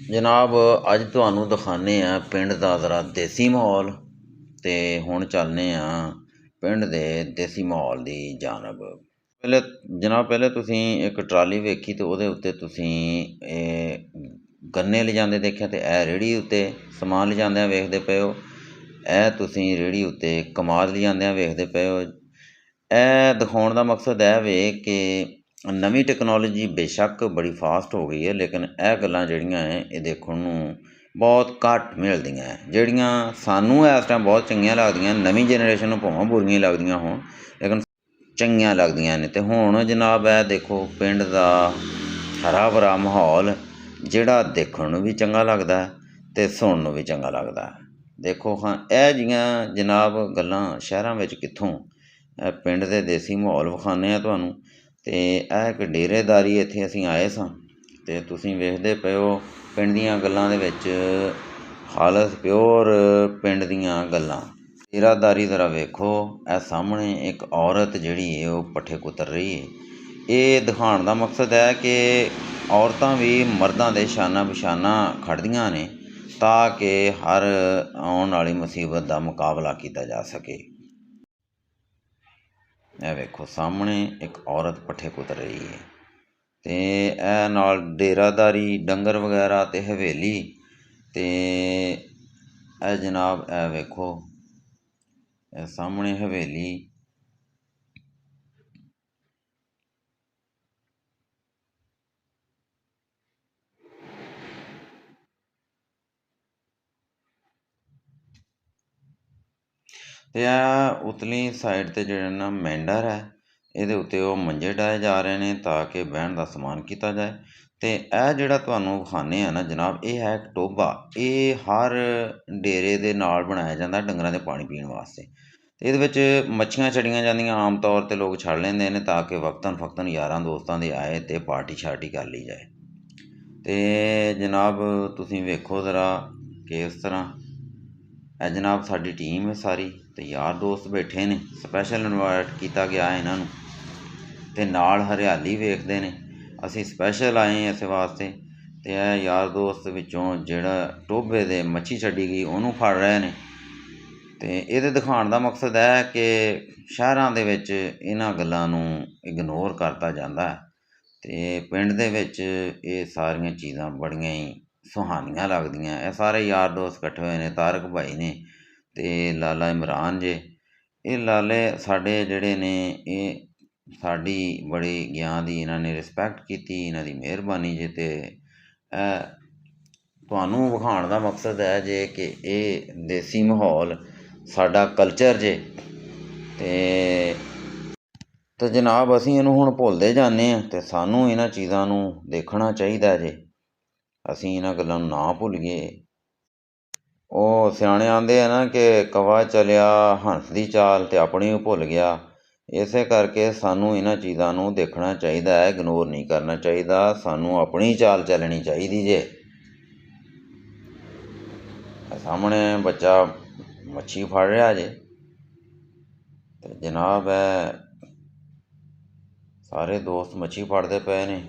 जनाब अज तुहानूं दिखाने आ पिंड दा ज़रा देसी माहौल ते हुण चलने पिंड दे देसी माहौल दी जानब। पहले तुसीं एक ट्राली वेखी ते ओहदे उत्ते तुसीं गन्ने लिजांदे देखे ते रेहड़ी उत्ते समान लिजांदे वेखदे पे हो। तुसीं रेहड़ी उत्ते कमाद लिजांदे वेखदे पे हो। दिखाउण दा मकसद वे कि नवीं टैक्नोलॉजी बेशक बड़ी फास्ट हो गई है, लेकिन गल्लां जेहड़ियां ਇਹ ਦੇਖਣ ਨੂੰ ਬਹੁਤ ਘੱਟ ਮਿਲਦੀਆਂ ਜਿਹੜੀਆਂ ਸਾਨੂੰ ਇਸ ਟਾਈਮ ਬਹੁਤ ਚੰਗੀਆਂ ਲੱਗਦੀਆਂ। ਨਵੀਂ ਜਨਰੇਸ਼ਨ ਨੂੰ ਭਾਵੇਂ ਬੁਰੀਆਂ ਲੱਗਦੀਆਂ ਹੋਣ, ਲੇਕਿਨ ਚੰਗੀਆਂ ਲੱਗਦੀਆਂ ਨੇ। ਅਤੇ ਹੁਣ ਜਨਾਬ ਦੇਖੋ ਪਿੰਡ ਦਾ ਹਰਾ ਭਰਾ ਮਾਹੌਲ ਜਿਹੜਾ ਦੇਖਣ ਨੂੰ ਵੀ ਚੰਗਾ ਲੱਗਦਾ ਅਤੇ ਸੁਣਨ ਨੂੰ ਵੀ ਚੰਗਾ ਲੱਗਦਾ। ਦੇਖੋ ਹਾਂ ਇਹ ਜਿਹੀਆਂ ਜਨਾਬ ਗੱਲਾਂ ਸ਼ਹਿਰਾਂ ਵਿੱਚ ਕਿੱਥੋਂ, ਪਿੰਡ ਦੇ ਦੇਸੀ ਮਾਹੌਲ ਵਿਖਾਉਂਦੇ ਹਾਂ ਤੁਹਾਨੂੰ। ਅਤੇ ਇਹ ਇੱਕ ਡੇਰੇਦਾਰੀ ਇੱਥੇ ਅਸੀਂ ਆਏ ਸਾਂ ਅਤੇ ਤੁਸੀਂ ਵੇਖਦੇ ਪਏ ਹੋ ਪਿੰਡ ਦੀਆਂ ਗੱਲਾਂ ਦੇ ਵਿੱਚ ਹਾਲਤ ਪਿਓਰ ਪਿੰਡ ਦੀਆਂ ਗੱਲਾਂ। ਡੇਰਾਦਾਰੀ ਜ਼ਰਾ ਵੇਖੋ, ਇਹ ਸਾਹਮਣੇ ਇੱਕ ਔਰਤ ਜਿਹੜੀ ਹੈ ਉਹ ਪੱਠੇ ਕੁਤਰ ਰਹੀ ਹੈ। ਇਹ ਦਿਖਾਉਣ ਦਾ ਮਕਸਦ ਹੈ ਕਿ ਔਰਤਾਂ ਵੀ ਮਰਦਾਂ ਦੇ ਸ਼ਾਨਾ ਬਸ਼ਾਨਾ ਖੜ੍ਹਦੀਆਂ ਨੇ ਤਾਂ ਕਿ ਹਰ ਆਉਣ ਵਾਲੀ ਮੁਸੀਬਤ ਦਾ ਮੁਕਾਬਲਾ ਕੀਤਾ ਜਾ ਸਕੇ। ਇਹ ਵੇਖੋ ਸਾਹਮਣੇ ਇੱਕ ਔਰਤ ਪੱਠੇ ਕੁਤਰ ਰਹੀ ਹੈ ਅਤੇ ਇਹ ਨਾਲ ਡੇਰਾਦਾਰੀ ਡੰਗਰ ਵਗੈਰਾ ਅਤੇ ਹਵੇਲੀ। ਅਤੇ ਇਹ ਜਨਾਬ ਇਹ ਵੇਖੋ ਇਹ ਸਾਹਮਣੇ ਹਵੇਲੀ। ਅਤੇ ਇਹ ਉਤਲੀ ਸਾਈਡ 'ਤੇ ਜਿਹੜਾ ਨਾ ਮੈਂਡਰ ਹੈ, ਇਹਦੇ ਉੱਤੇ ਉਹ ਮੰਜੇ ਡਾਏ ਜਾ ਰਹੇ ਨੇ ਤਾਂ ਕਿ ਬਹਿਣ ਦਾ ਸਮਾਨ ਕੀਤਾ ਜਾਏ। ਅਤੇ ਇਹ ਜਿਹੜਾ ਤੁਹਾਨੂੰ ਵਿਖਾਉਂਦੇ ਆ ਨਾ ਜਨਾਬ, ਇਹ ਹੈ ਇੱਕ ਟੋਭਾ। ਇਹ ਹਰ ਡੇਰੇ ਦੇ ਨਾਲ ਬਣਾਇਆ ਜਾਂਦਾ ਡੰਗਰਾਂ ਦੇ ਪਾਣੀ ਪੀਣ ਵਾਸਤੇ। ਅਤੇ ਇਹਦੇ ਵਿੱਚ ਮੱਛੀਆਂ ਛੱਡੀਆਂ ਜਾਂਦੀਆਂ, ਆਮ ਤੌਰ 'ਤੇ ਲੋਕ ਛੱਡ ਲੈਂਦੇ ਨੇ ਤਾਂ ਕਿ ਵਕਤਨ ਫਕਤਨ ਯਾਰਾਂ ਦੋਸਤਾਂ ਦੇ ਆਏ ਅਤੇ ਪਾਰਟੀ ਸ਼ਾਰਟੀ ਕਰ ਲਈ ਜਾਏ। ਅਤੇ ਜਨਾਬ ਤੁਸੀਂ ਵੇਖੋ ਜ਼ਰਾ ਕਿ ਇਸ ਤਰ੍ਹਾਂ ਇਹ ਜਨਾਬ ਸਾਡੀ ਟੀਮ ਹੈ ਸਾਰੀ, ਅਤੇ ਯਾਰ ਦੋਸਤ ਬੈਠੇ ਨੇ, ਸਪੈਸ਼ਲ ਇਨਵਾਈਟ ਕੀਤਾ ਗਿਆ ਇਹਨਾਂ ਨੂੰ। ਅਤੇ ਨਾਲ ਹਰਿਆਲੀ ਵੇਖਦੇ ਨੇ, ਅਸੀਂ ਸਪੈਸ਼ਲ ਆਏ ਇਸੇ ਵਾਸਤੇ। ਅਤੇ ਇਹ ਯਾਰ ਦੋਸਤ ਵਿੱਚੋਂ ਜਿਹੜਾ ਟੋਭੇ ਦੇ ਮੱਛੀ ਛੱਡੀ ਗਈ ਉਹਨੂੰ ਫੜ ਰਹੇ ਨੇ। ਅਤੇ ਇਹਦੇ ਦਿਖਾਉਣ ਦਾ ਮਕਸਦ ਹੈ ਕਿ ਸ਼ਹਿਰਾਂ ਦੇ ਵਿੱਚ ਇਹਨਾਂ ਗੱਲਾਂ ਨੂੰ ਇਗਨੋਰ ਕਰਤਾ ਜਾਂਦਾ ਹੈ ਅਤੇ ਪਿੰਡ ਦੇ ਵਿੱਚ ਇਹ ਸਾਰੀਆਂ ਚੀਜ਼ਾਂ ਬੜੀਆਂ ਹੀ ਸੁਹਾਨੀਆਂ ਲੱਗਦੀਆਂ। ਇਹ ਸਾਰੇ ਯਾਰ ਦੋਸਤ ਇਕੱਠੇ ਹੋਏ ਨੇ, ਤਾਰਕ ਭਾਈ ਨੇ ਅਤੇ ਲਾਲਾ ਇਮਰਾਨ ਜੇ। ਇਹ ਲਾਲੇ ਸਾਡੇ ਜਿਹੜੇ ਨੇ ਇਹ ਸਾਡੀ ਬੜੀ ਗਿਆਨ ਦੀ ਇਹਨਾਂ ਨੇ ਰਿਸਪੈਕਟ ਕੀਤੀ, ਇਹਨਾਂ ਦੀ ਮਿਹਰਬਾਨੀ ਜੇ। ਅਤੇ ਤੁਹਾਨੂੰ ਵਿਖਾਉਣ ਦਾ ਮਕਸਦ ਹੈ ਜੇ ਕਿ ਇਹ ਦੇਸੀ ਮਾਹੌਲ ਸਾਡਾ ਕਲਚਰ ਜੇ। ਅਤੇ ਜਨਾਬ ਅਸੀਂ ਇਹਨੂੰ ਹੁਣ ਭੁੱਲਦੇ ਜਾਂਦੇ ਹਾਂ ਅਤੇ ਸਾਨੂੰ ਇਹਨਾਂ ਚੀਜ਼ਾਂ ਨੂੰ ਦੇਖਣਾ ਚਾਹੀਦਾ ਜੇ। ਅਸੀਂ ਇਹਨਾਂ ਗੱਲਾਂ ਨੂੰ ਨਾ ਭੁੱਲੀਏ। ਉਹ ਸਿਆਣੇ ਆਂਦੇ ਆ ਨਾ ਕਿ ਕਵਾ ਚਲਿਆ ਹੰਸ ਦੀ ਚਾਲ ਅਤੇ ਆਪਣੀ ਉਹ ਭੁੱਲ ਗਿਆ। ਇਸੇ ਕਰਕੇ ਸਾਨੂੰ ਇਹਨਾਂ ਚੀਜ਼ਾਂ ਨੂੰ ਦੇਖਣਾ ਚਾਹੀਦਾ ਹੈ, ਇਗਨੋਰ ਨਹੀਂ ਕਰਨਾ ਚਾਹੀਦਾ। ਸਾਨੂੰ ਆਪਣੀ ਚਾਲ ਚੱਲਣੀ ਚਾਹੀਦੀ ਜੇ। ਸਾਹਮਣੇ ਬੱਚਾ ਮੱਛੀ ਫੜ ਰਿਹਾ ਜੇ ਅਤੇ ਜਨਾਬ ਸਾਰੇ ਦੋਸਤ ਮੱਛੀ ਫੜਦੇ ਪਏ ਨੇ।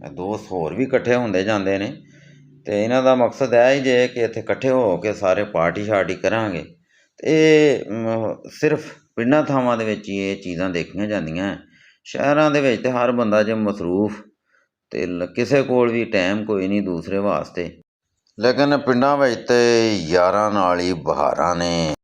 ਅਤੇ ਦੋਸਤ ਹੋਰ ਵੀ ਇਕੱਠੇ ਹੁੰਦੇ ਜਾਂਦੇ ਨੇ ਅਤੇ ਇਹਨਾਂ ਦਾ ਮਕਸਦ ਇਹ ਹੀ ਜੇ ਕਿ ਇੱਥੇ ਇਕੱਠੇ ਹੋ ਕੇ ਸਾਰੇ ਪਾਰਟੀ ਸ਼ਾਰਟੀ ਕਰਾਂਗੇ। ਅਤੇ ਇਹ ਸਿਰਫ ਪਿੰਡਾਂ ਥਾਵਾਂ ਦੇ ਵਿੱਚ ਹੀ ਇਹ ਚੀਜ਼ਾਂ ਦੇਖੀਆਂ ਜਾਂਦੀਆਂ। ਸ਼ਹਿਰਾਂ ਦੇ ਵਿੱਚ ਤਾਂ ਹਰ ਬੰਦਾ ਜੇ ਮਸਰੂਫ ਅਤੇ ਕਿਸੇ ਕੋਲ ਵੀ ਟਾਈਮ ਕੋਈ ਨਹੀਂ ਦੂਸਰੇ ਵਾਸਤੇ, ਲੇਕਿਨ ਪਿੰਡਾਂ ਵਿੱਚ ਤਾਂ ਯਾਰਾਂ ਨਾਲ ਹੀ ਬਹਾਰਾਂ ਨੇ।